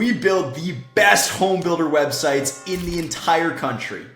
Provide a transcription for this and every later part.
we build the best home builder websites in the entire country.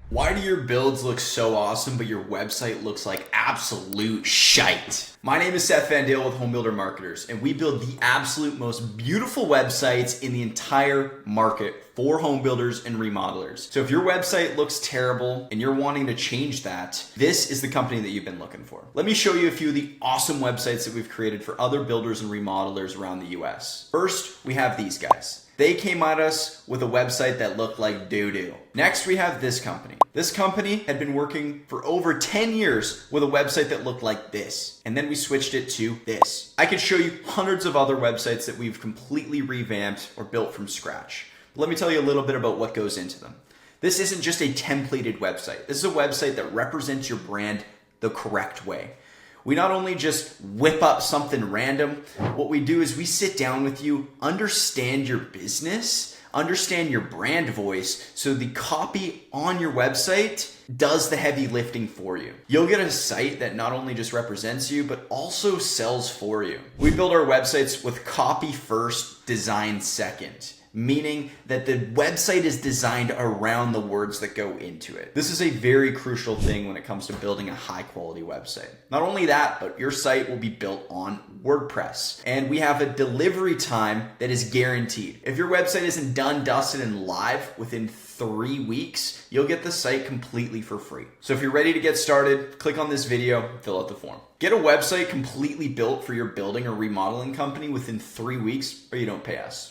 Why do your builds look so awesome, but your website looks like absolute shite? My name is Seth Van Dale with Home Builder Marketers, and we build the absolute most beautiful websites in the entire market for home builders and remodelers. So if your website looks terrible and you're wanting to change that, this is the company that you've been looking for. Let me show you a few of the awesome websites that we've created for other builders and remodelers around the US. First, we have these guys. They came at us with a website that looked like doo-doo. Next, we have this company. This company had been working for over 10 years with a website that looked like this. And then we switched it to this. I could show you hundreds of other websites that we've completely revamped or built from scratch. Let me tell you a little bit about what goes into them. This isn't just a templated website. This is a website that represents your brand the correct way. We not only just whip up something random, what we do is we sit down with you, understand your business, understand your brand voice, so the copy on your website does the heavy lifting for you. You'll get a site that not only just represents you, but also sells for you. We build our websites with copy first, design second. Meaning that the website is designed around the words that go into it. This is a very crucial thing when it comes to building a high quality website. Not only that, but your site will be built on WordPress. And we have a delivery time that is guaranteed. If your website isn't done, dusted, and live within 3 weeks, you'll get the site completely for free. So if you're ready to get started, click on this video, fill out the form. Get a website completely built for your building or remodeling company within 3 weeks, or you don't pay us.